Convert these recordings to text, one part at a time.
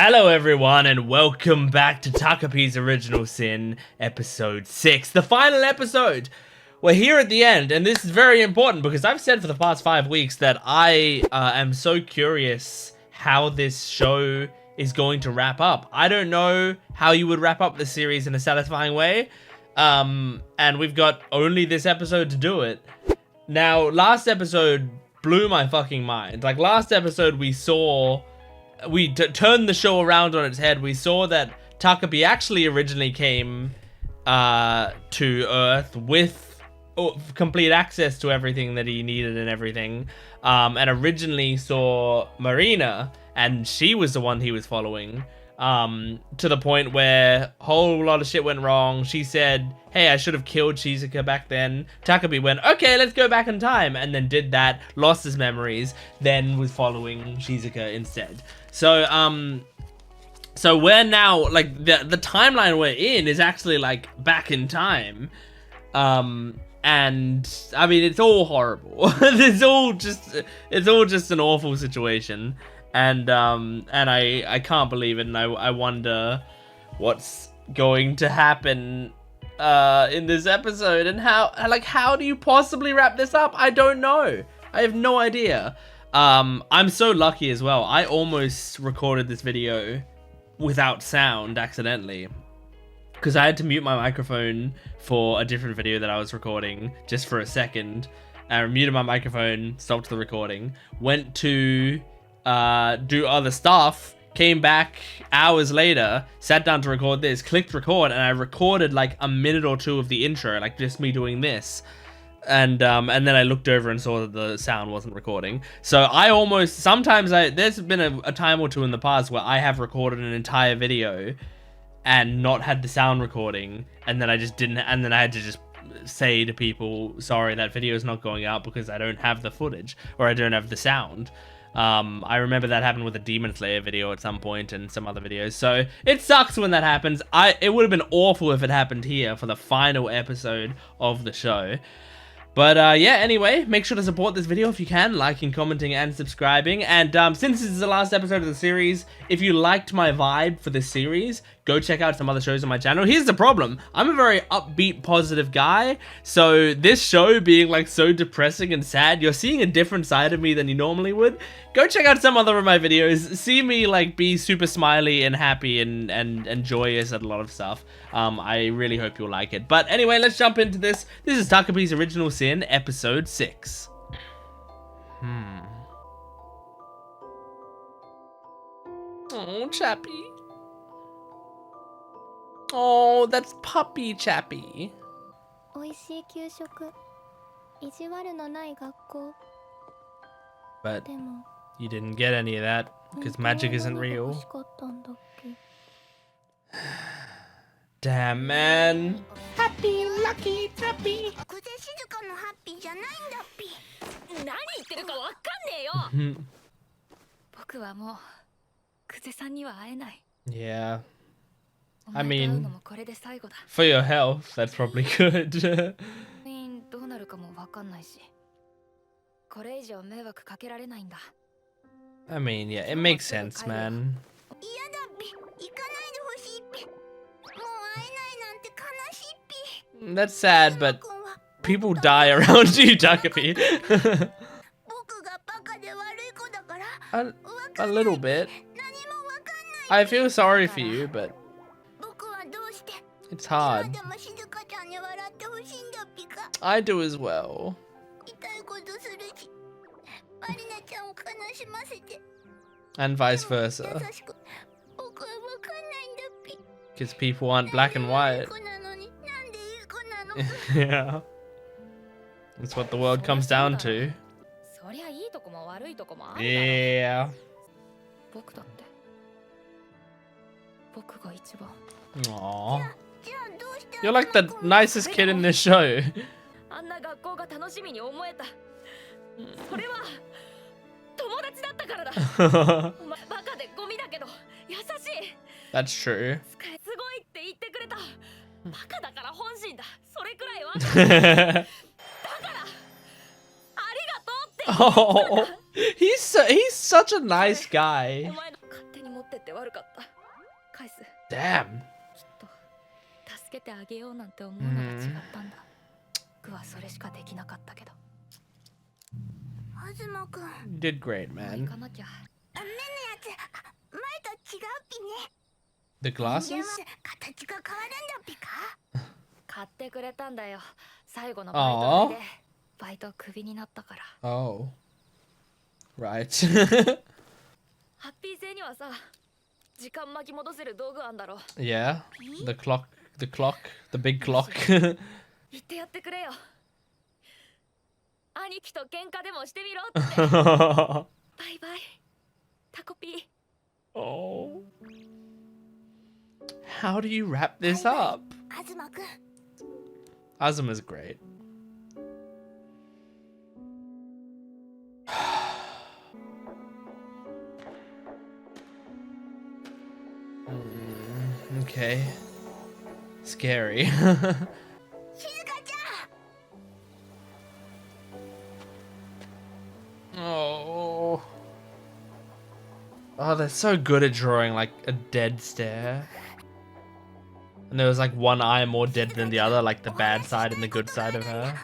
Hello everyone and welcome back to Takopi's Original Sin, episode 6, the final episode. We're here at the end, and this is very important because I've said for the past 5 weeks that I am so curious how this show is going to wrap up. I don't know how you would wrap up the series in a satisfying way, and we've got only this episode to do it. Now, last episode blew my fucking mind. Like, last episode we turned the show around on its head. We saw that Takopi actually originally came to Earth with complete access to everything that he needed and everything, and originally saw Marina, and she was the one he was following, to the point where a whole lot of shit went wrong. She said, hey, I should have killed Shizuka back then. Takopi went, okay, let's go back in time, and then did that, lost his memories, then was following Shizuka instead. So, so we're now, like, the timeline we're in is actually, like, back in time. And, I mean, it's all horrible. It's all just an awful situation. And I can't believe it, and I wonder what's going to happen, in this episode, and how do you possibly wrap this up? I don't know. I have no idea. I'm so lucky as well. I almost recorded this video without sound accidentally, because I had to mute my microphone for a different video that I was recording just for a second. I muted my microphone, stopped the recording, went to do other stuff, came back hours later, sat down to record this, clicked record, and I recorded like a minute or two of the intro, like just me doing this. And then I looked over and saw that the sound wasn't recording. So I almost, there's been a time or two in the past where I have recorded an entire video and not had the sound recording, and then I just didn't, and then I had to just say to people, sorry, that video is not going out because I don't have the footage, or I don't have the sound. I remember that happened with a Demon Slayer video at some point and some other videos, so it sucks when that happens. It would have been awful if it happened here for the final episode of the show. But yeah, anyway, make sure to support this video if you can, liking, commenting, and subscribing. And since this is the last episode of the series, if you liked my vibe for this series, go check out some other shows on my channel. Here's the problem. I'm a very upbeat, positive guy, so this show being like so depressing and sad, you're seeing a different side of me than you normally would. Go check out some other of my videos. See me like be super smiley and happy and joyous at a lot of stuff. I really hope you'll like it. But anyway, let's jump into this. This is Takopi's Original Sin, episode 6. Oh, Chappy. Oh, that's Puppy Chappy. But you didn't get any of that because magic isn't real. Damn, man. Happy, lucky, Chappy. Yeah. I mean, for your health, that's probably good. I mean, yeah, it makes sense, man. That's sad, but people die around you, Takopi. a little bit. I feel sorry for you, but it's hard. I do as well. And vice versa. Because people aren't black and white. Yeah. That's what the world comes down to. Yeah. Aww. You're like the nicest kid in this show. That's true. Oh, he's such a nice guy. かった。返す。 Damn. きっと助けてあげようなんて思うのが違ったんだ。僕はそれしかできなかったけど。東くん You did great, 行 man. かなきゃ。目のやつ前と違うピね。 The glasses? 形が変わるんだピか。買ってくれたんだよ。最後のバイト代で Aww. バイトクビになったから。 Oh. Right. ハッピー星にはさ、時間巻き戻せる道具あんだろ。 Yeah. The clock. The big clock. 言ってやってくれよ。兄貴と喧嘩でもしてみろって。バイバイタコピー。 Oh. How do you wrap this up? 東くん Azuma's great. Okay. Scary. 静香ちゃん Oh. Oh, they're so good at drawing like a dead stare. And there was like one eye more dead than the other, like the bad side and the good side of her.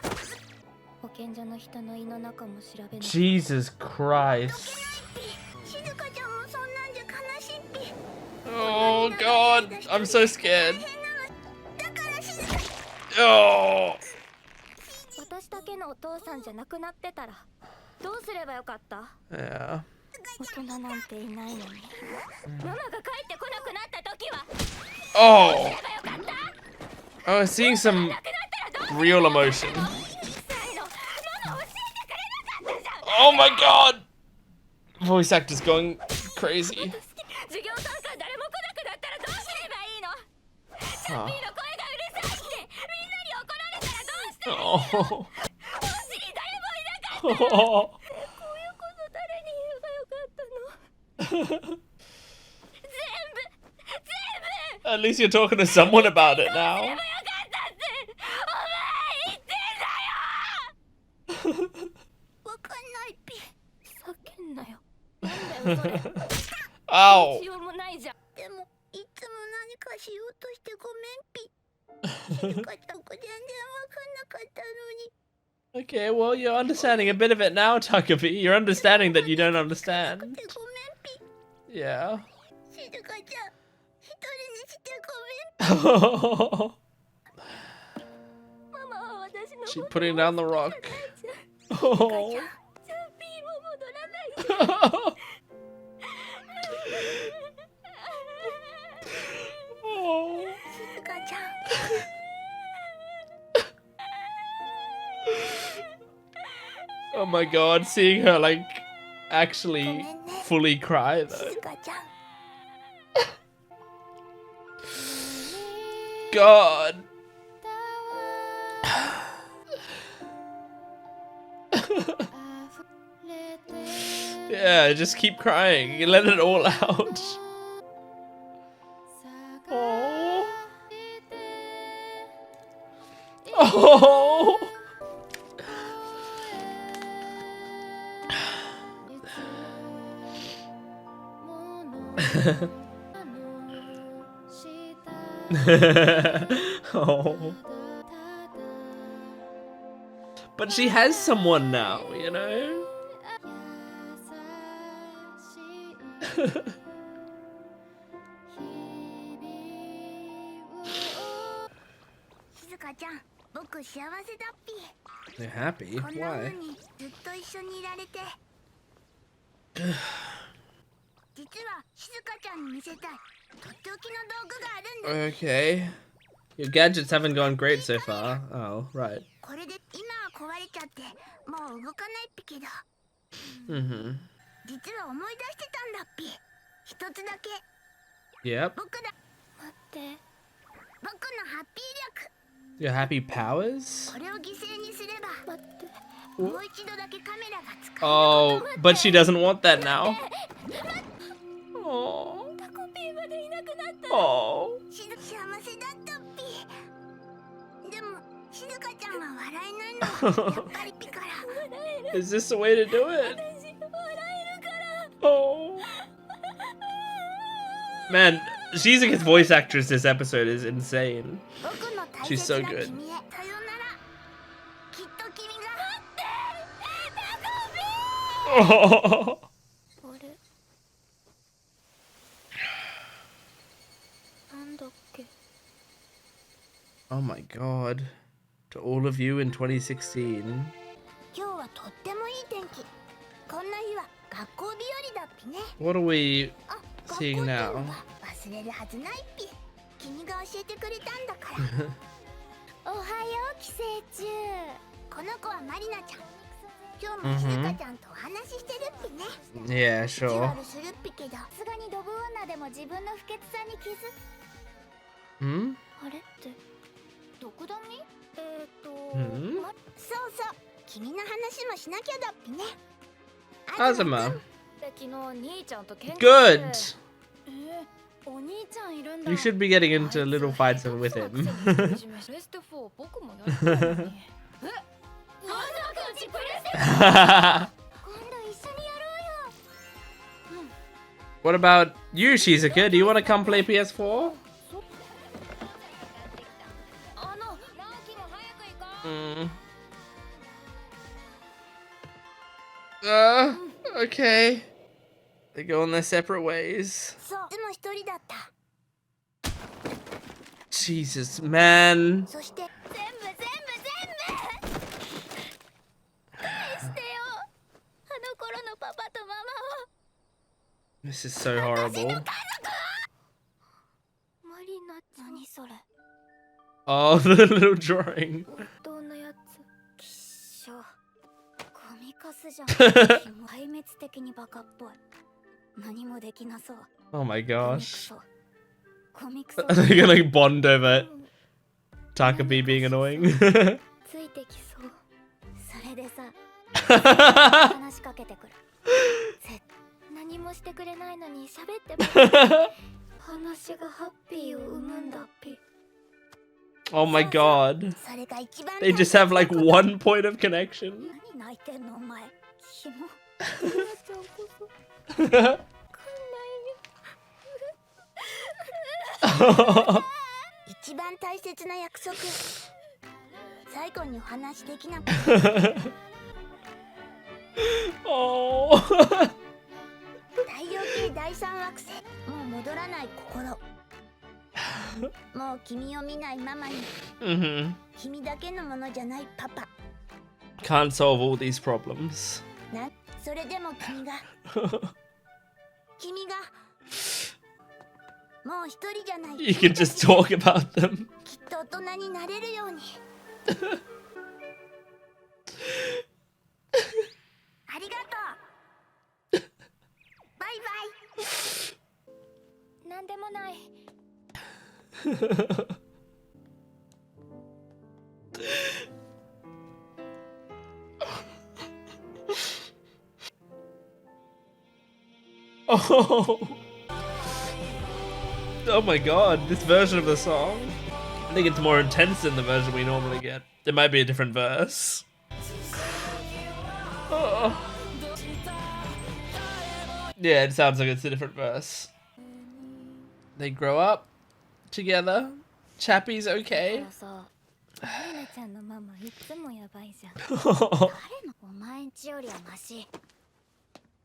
保健所の人の胃の中も調べない。 Jesus Christ. 静香ちゃんもそんなんじゃ悲しいピ。 Oh God, I'm so scared. だから静香 Oh. 私だけのお父さんじゃなくなってたらどうすればよかった？ Yeah. 大人なんていないのに。ママが帰ってこなくなった時は Oh. I was seeing some real emotion. ないの。ママ教えてくれなかったじゃん。 Oh my God. Voice actor's going crazy. 授業参観誰も来なくなったらどうすればいいの？チャッピーの声がうるさいってみんなに怒られたらどうしていいの？ Oh. お家に誰もいなかったら Oh. こういうこと誰に言えばよかったの？全部 At least you're talking to someone about it 全部 now. よかったってお前言ってんだよ。わかんないピ。叫んなよ。なんだよそれ。 Ow. しようもないじゃん。でもいつも何かしようとしてごめんピ。静香ちゃん全然わかんなかったのに。 Okay, well, you're understanding a bit of it now, Takopi. You're understanding that you don't で understand. ごめんピ。 Yeah. 静香ちゃん一人にしてごめん。 She's ママは私のこと putting down the rock. 静香 Oh. ちゃんチャッピーも戻らないで。 Oh. 静香ちゃん Oh my God, seeing her like actually fully cry though. 静香ちゃん God. Yeah, just keep crying. You let it all out. Oh. Oh. Oh. But she has someone now, you know? 静香ちゃん僕幸せだっぴ。 You're happy? こんな Why? 風にずっと一緒にいられて。実は静香ちゃんに見せたいとっておきの道具があるんだ。 Okay. Your gadgets haven't gone great so far. Oh, right. これで今は壊れちゃってもう動かないっぴけど、 Mm-hmm. 実は思い出してたんだっぴ。一つだけ Yep. 僕だ。待って僕のハッピー力 Your happy powers? これを犠牲にすれば待って おもう一度だけカメラが使える Oh, ことも but she doesn't want that now. Oh. タコピーまでいなくなった Oh. 幸せだったっぴ。でも静香ちゃんは笑えないのはやっぱりピから笑える Is this the way to do it? 私笑えるから Oh. Man, Shizuka's voice actress this episode is insane. 僕の大 She's 切 so な good. 君へさよなら。きっと君があれなんだっけ Oh my god. To all of you in 2016. 今日はとってもいい天気。こんな日は学校日和だっぴね。 What are we あ、学校 seeing っての now? は忘れるはずないっぴ。君が教えてくれたんだから。おはよう寄生虫。この子はマリナちゃん。今日も静香ちゃんとお話ししてるっぴね。 Yeah, 意地 sure. 悪するっぴけど、さすがにドブ女でも自分の不潔さに気づく。 Hmm? あれって毒ダミ？んそうそう。君の話もしなきゃだっぴね。 Azuma. 昨日兄ちゃんと喧嘩 Good. してお兄ちゃんいるんだ You should be getting into little fights with him. レステ4僕もやりたいのにえあざくんちプレステ今度一緒にやろうよ What about you, Shizuka? Do you want to come play PS4? あのランキも早く行こう Okay. They go on their separate ways. そういつも一人だった。 Jesus, man. そして全部返してよ。あの頃のパパとママを。 This is so horrible. マリナちゃん。何それ。 Oh, the little drawing. どんなやつ。きっしょ。ゴミカスじゃん。壊滅的にバカっぽい。何もできなそう。 Oh my ゴミク gosh. ソ。ゴミクソ。 Are they gonna like bond over Takopi being annoying? ついてきそう。それでさ、話しかけてくる。何もしてくれないのに喋ってばかり。話がハッピーを生むんだっぴ。 Oh my god. それが一番 They just have like one point of connection. 何泣いてんのお前。キモ。ちゃんこそ。 一番大切な約束。最後にお話できなかった。 Oh. 太陽系第三惑星。もう戻らない心。もう君を見ないママに。 Mhm. 君だけのものじゃないパパ。 Can't solve all these problems. それでも君がもう一人じゃない。 You can just talk about them. きっと大人になれるように。ありがとう。バイバイ。なんでもない。 Oh. Oh my god, this version of the song. I think it's more intense than the version we normally get. It might be a different verse. Oh. Yeah, it sounds like it's a different verse. They grow up together. Chappie's okay. さ、マリナちゃんのママいつもやばいじゃん。 They're 誰のお前んちよりはマシ。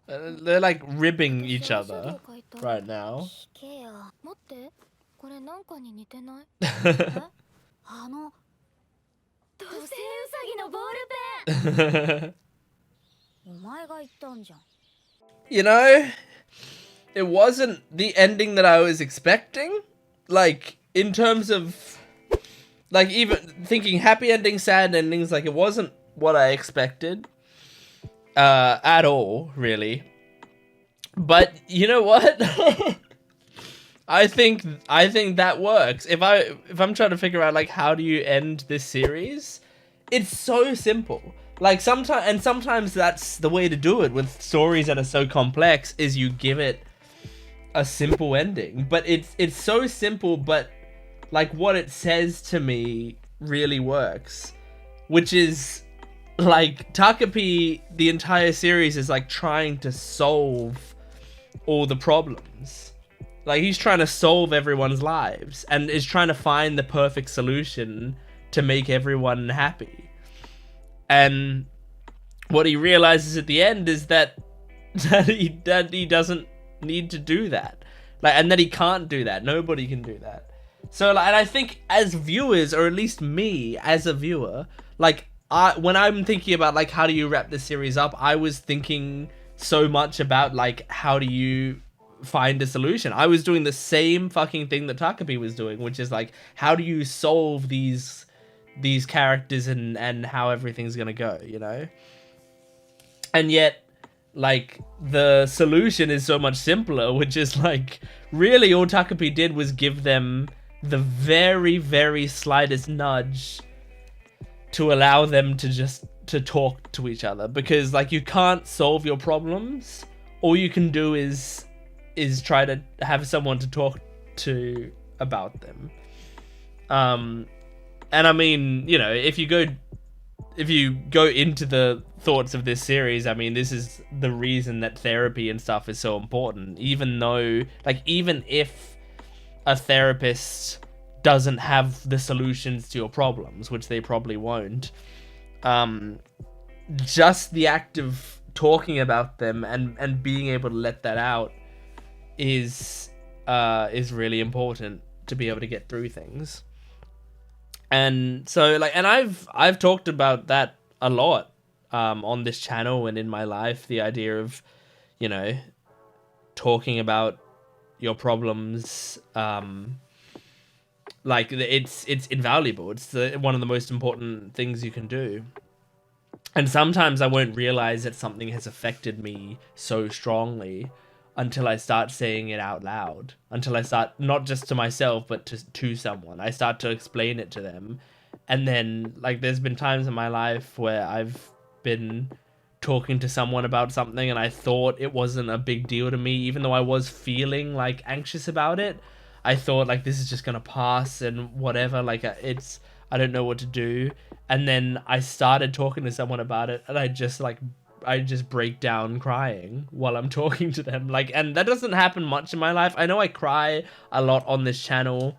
like ribbing each other right now. 聞けよ。待って、これなんかに似てない？あの土星ウサギのボールペン。お前が言ったんじゃん。 You know, it wasn't the ending that I was expecting. Like, in terms of, like, even thinking happy endings, sad endings, like, it wasn't what I expected. At all, really. But you know what? I think that works. If I'm trying to figure out like how do you end this series, it's so simple. Like sometimes that's the way to do it with stories that are so complex is you give it a simple ending. But it's so simple, but like what it says to me really works, which is like Takopi, the entire series is like trying to solve all the problems. Like, he's trying to solve everyone's lives and is trying to find the perfect solution to make everyone happy. And what he realizes at the end is that he doesn't need to do that. Like, and that he can't do that. Nobody can do that. So, like, and I think as viewers, or at least me as a viewer, like, when I'm thinking about, like, how do you wrap this series up, I was thinking so much about, like, how do you find a solution? I was doing the same fucking thing that Takopi was doing, which is, like, how do you solve these characters and how everything's gonna go, you know? And yet, like, the solution is so much simpler, which is, like, really all Takopi did was give them the very, very slightest nudge to allow them to talk to each other. Because, like, you can't solve your problems. All you can do is try to have someone to talk to about them. And I mean, you know, if you go into the thoughts of this series, I mean, this is the reason that therapy and stuff is so important. Even though, like, even if a therapist doesn't have the solutions to your problems, which they probably won't, just the act of talking about them and being able to let that out is really important to be able to get through things. And so, like, and I've talked about that a lot on this channel and in my life, the idea of, you know, talking about your problems, like, it's invaluable. It's one of the most important things you can do. And sometimes I won't realize that something has affected me so strongly until I start saying it out loud. Until I start, not just to myself, but to someone. I start to explain it to them. And then, like, there's been times in my life where I've been talking to someone about something and I thought it wasn't a big deal to me, even though I was feeling, like, anxious about it. I thought, like, this is just gonna pass and whatever, like, I don't know what to do. And then I started talking to someone about it and I just break down crying while I'm talking to them. Like, and that doesn't happen much in my life. I know I cry a lot on this channel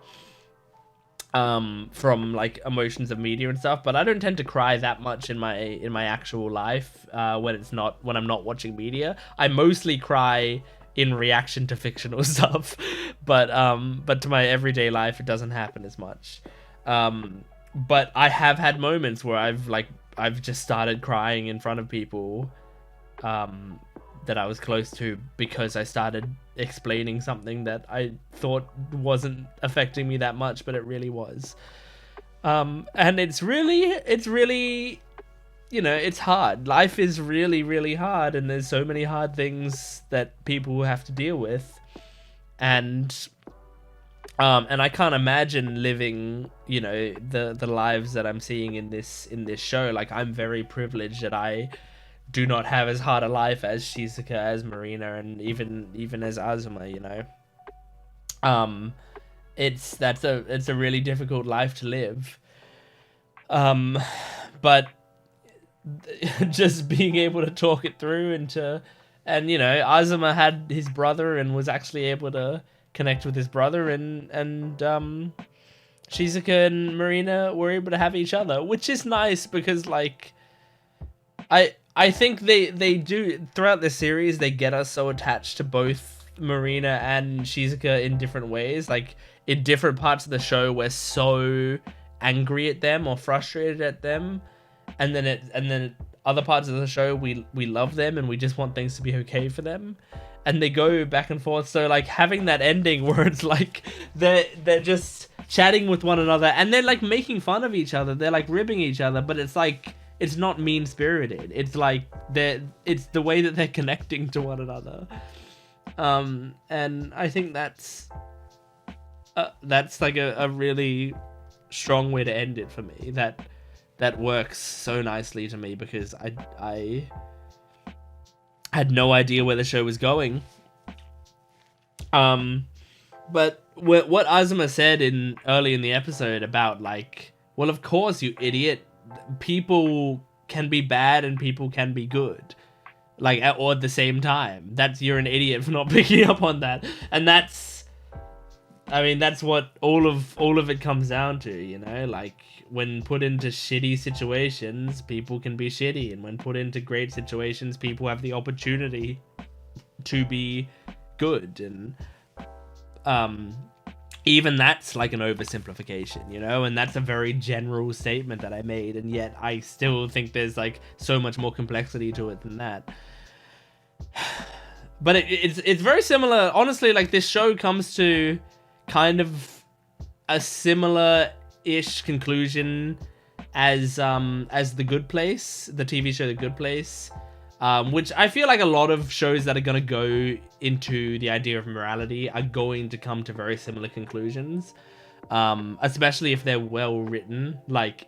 from, like, emotions of media and stuff, but I don't tend to cry that much in my actual life when I'm not watching media. I mostly cry in reaction to fictional stuff, but to my everyday life it doesn't happen as much. But I have had moments where I've just started crying in front of people that I was close to because I started explaining something that I thought wasn't affecting me that much, but it really was. And it's really, you know, it's hard. Life is really, really hard, and there's so many hard things that people have to deal with. And I can't imagine living, you know, the lives that I'm seeing in this show. Like, I'm very privileged that I do not have as hard a life as Shizuka, as Marina, and even as Azuma, you know. It's a really difficult life to live. But just being able to talk it through and you know, Azuma had his brother and was actually able to connect with his brother, and Shizuka and Marina were able to have each other, which is nice because, like, I think they do throughout the series, they get us so attached to both Marina and Shizuka in different ways. Like, in different parts of the show we're so angry at them or frustrated at them, and then other parts of the show we love them and we just want things to be okay for them. And they go back and forth. So, like, having that ending where it's like they're just chatting with one another and they're, like, making fun of each other, they're, like, ribbing each other, but it's like, it's not mean-spirited. It's like it's the way that they're connecting to one another. And I think that's like a really strong way to end it for me. That works so nicely to me because I had no idea where the show was going. But what Azuma said early in the episode about, like, well, of course, you idiot, people can be bad and people can be good, like, or at the same time. You're an idiot for not picking up on that. And that's I mean, that's what all of it comes down to, you know? Like, when put into shitty situations, people can be shitty, and when put into great situations, people have the opportunity to be good. And even that's like an oversimplification, you know? And that's a very general statement that I made, and yet I still think there's like so much more complexity to it than that. But it's very similar. Honestly, like, this show comes to kind of a similar-ish conclusion as The Good Place, the TV show The Good Place, which I feel like a lot of shows that are going to go into the idea of morality are going to come to very similar conclusions, especially if they're well written. Like,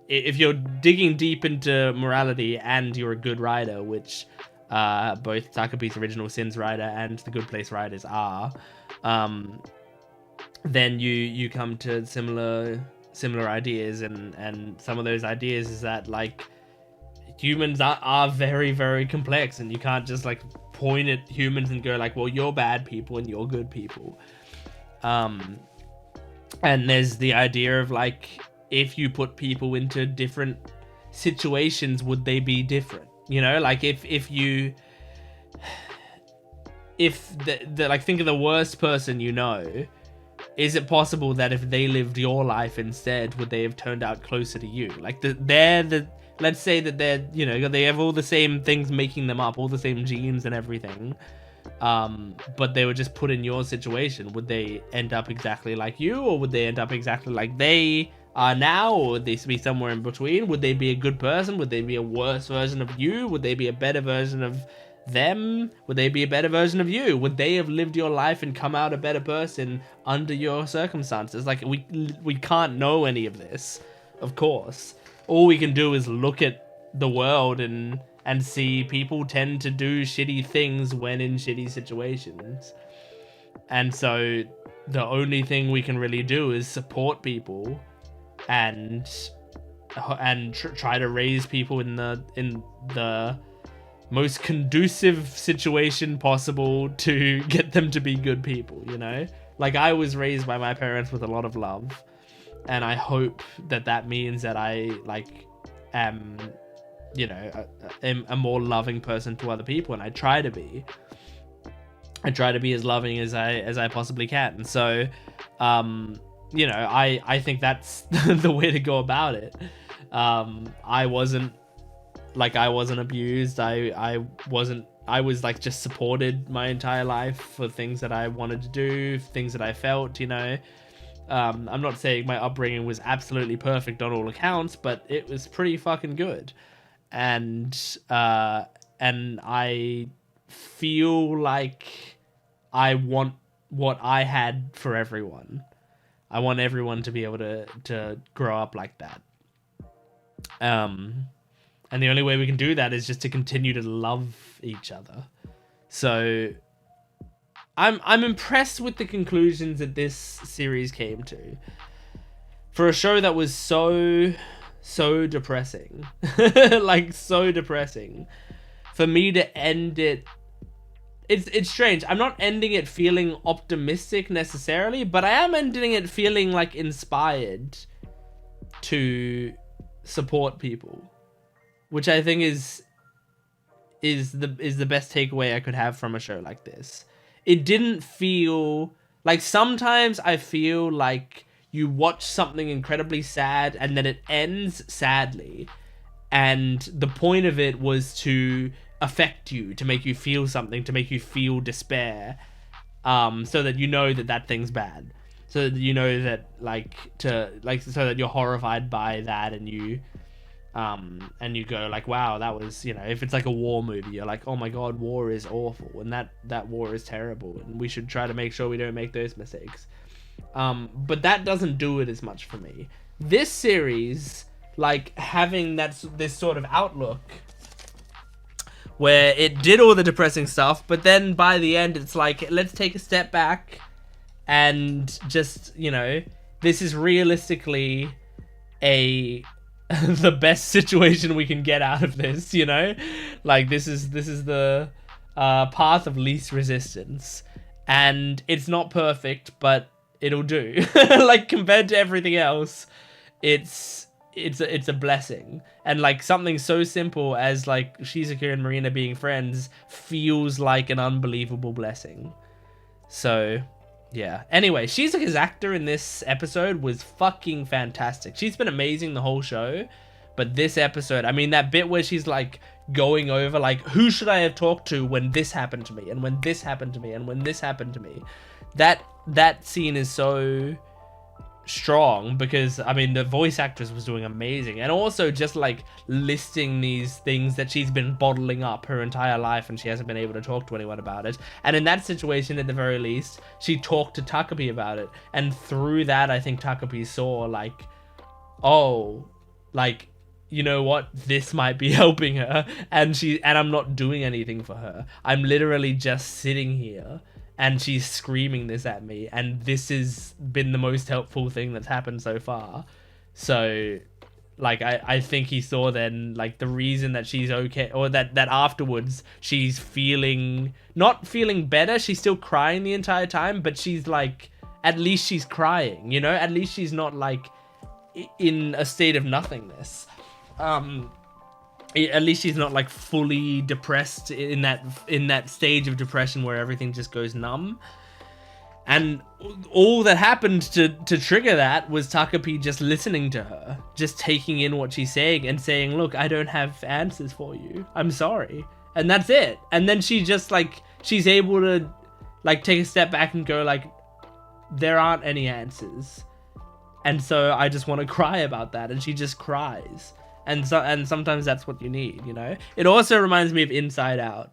if you're digging deep into morality and you're a good writer, which both Takopi's Original Sins writer and The Good Place writers are, then you come to similar ideas, and some of those ideas is that, like, humans are very, very complex, and you can't just like point at humans and go like, well, you're bad people and you're good people. And there's the idea of, like, if you put people into different situations, would they be different? You know, like, if like, think of the worst person you know. Is it possible that if they lived your life instead, would they have turned out closer to you? Like, let's say that they're, you know, they have all the same things making them up, all the same genes and everything, but they were just put in your situation. Would they end up exactly like you, or would they end up exactly like they are now, or would they be somewhere in between? Would they be a good person? Would they be a worse version of you? Would they be a better version of them? Would they be a better version of you? Would they have lived your life and come out a better person under your circumstances? Like, we can't know any of this, of course. All we can do is look at the world and see people tend to do shitty things when in shitty situations. And so the only thing we can really do is support people and try to raise people in the most conducive situation possible to get them to be good people, you know? Like, I was raised by my parents with a lot of love, and I hope that means that I, like, am, you know, a more loving person to other people, and I try to be as loving as I possibly can. And so, you know, I think that's the way to go about it. I wasn't abused. I was like just supported my entire life for things that I wanted to do, things that I felt, you know. I'm not saying my upbringing was absolutely perfect on all accounts, but it was pretty fucking good. And I feel like I want what I had for everyone. I want everyone to be able to grow up like that. And the only way we can do that is just to continue to love each other. So I'm impressed with the conclusions that this series came to. For a show that was so depressing. Like, so depressing. For me to end it, it's strange. I'm not ending it feeling optimistic necessarily, but I am ending it feeling like inspired to support people, which I think is the best takeaway I could have from a show like this. It didn't feel like, sometimes I feel like you watch something incredibly sad and then it ends sadly, and the point of it was to affect you, to make you feel something, to make you feel despair, so that you know that thing's bad, so that you know that, so that you're horrified by that, and you go like, wow, that was, you know, if it's like a war movie, you're like, oh my god, war is awful, and that war is terrible, and we should try to make sure we don't make those mistakes. But that doesn't do it as much for me. This series, like, having this sort of outlook where it did all the depressing stuff, but then by the end it's like, let's take a step back and just, you know, this is realistically the best situation we can get out of this, you know? Like, this is the path of least resistance, and it's not perfect, but it'll do. Like, compared to everything else, it's a blessing. And like something so simple as like Shizuka and Marina being friends feels like an unbelievable blessing. So yeah. Anyway, Shizuka's actor in this episode was fucking fantastic. She's been amazing the whole show, but this episode, I mean, that bit where she's like going over like, who should I have talked to when this happened to me, and when this happened to me, and when this happened to me, that scene is so strong, because I mean the voice actress was doing amazing, and also just like listing these things that she's been bottling up her entire life and she hasn't been able to talk to anyone about it. And in that situation, at the very least, she talked to Takopi about it, and through that I think Takopi saw like, oh, like, you know what, this might be helping her, and I'm not doing anything for her. I'm literally just sitting here and she's screaming this at me, and this has been the most helpful thing that's happened so far. So like I think he saw then like the reason that she's okay, or that afterwards she's not feeling better. She's still crying the entire time, but she's like, at least she's crying, you know, at least she's not like in a state of nothingness. At least she's not like fully depressed in that stage of depression where everything just goes numb. And all that happened to trigger that was Takopi just listening to her, just taking in what she's saying and saying, look, I don't have answers for you, I'm sorry. And that's it. And then she just like, she's able to like take a step back and go like, there aren't any answers. And so I just want to cry about that. And she just cries. And sometimes that's what you need, you know? It also reminds me of Inside Out,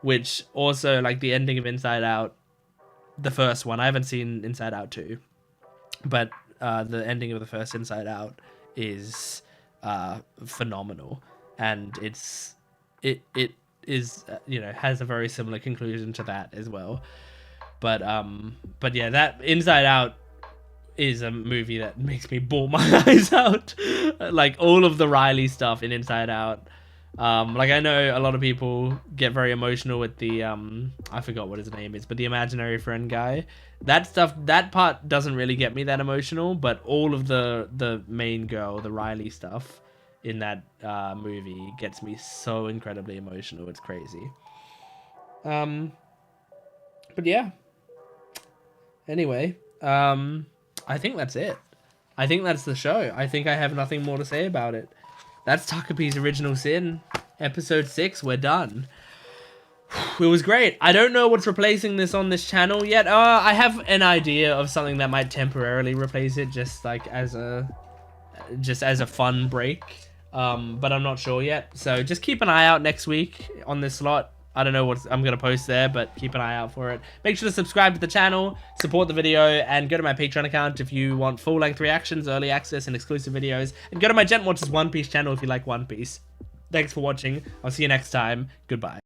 which also, like, the ending of Inside Out, the first one, I haven't seen Inside Out 2, but the ending of the first Inside Out is phenomenal. And it is, you know, has a very similar conclusion to that as well. But yeah, that Inside Out is a movie that makes me bawl my eyes out. Like all of the Riley stuff in Inside Out. Like I know a lot of people get very emotional with the I forgot what his name is, but the imaginary friend guy. That stuff, that part doesn't really get me that emotional, but all of the main girl, the Riley stuff in that movie gets me so incredibly emotional. It's crazy. But yeah. Anyway, I think that's it. I think that's the show. I think I have nothing more to say about it. That's Takopi's Original Sin. Episode 6, we're done. It was great. I don't know what's replacing this on this channel yet. I have an idea of something that might temporarily replace it, just like as a fun break. But I'm not sure yet. So just keep an eye out next week on this slot. I don't know what I'm going to post there, but keep an eye out for it. Make sure to subscribe to the channel, support the video, and go to my Patreon account if you want full-length reactions, early access, and exclusive videos. And go to my Jent Watches One Piece channel if you like One Piece. Thanks for watching. I'll see you next time. Goodbye.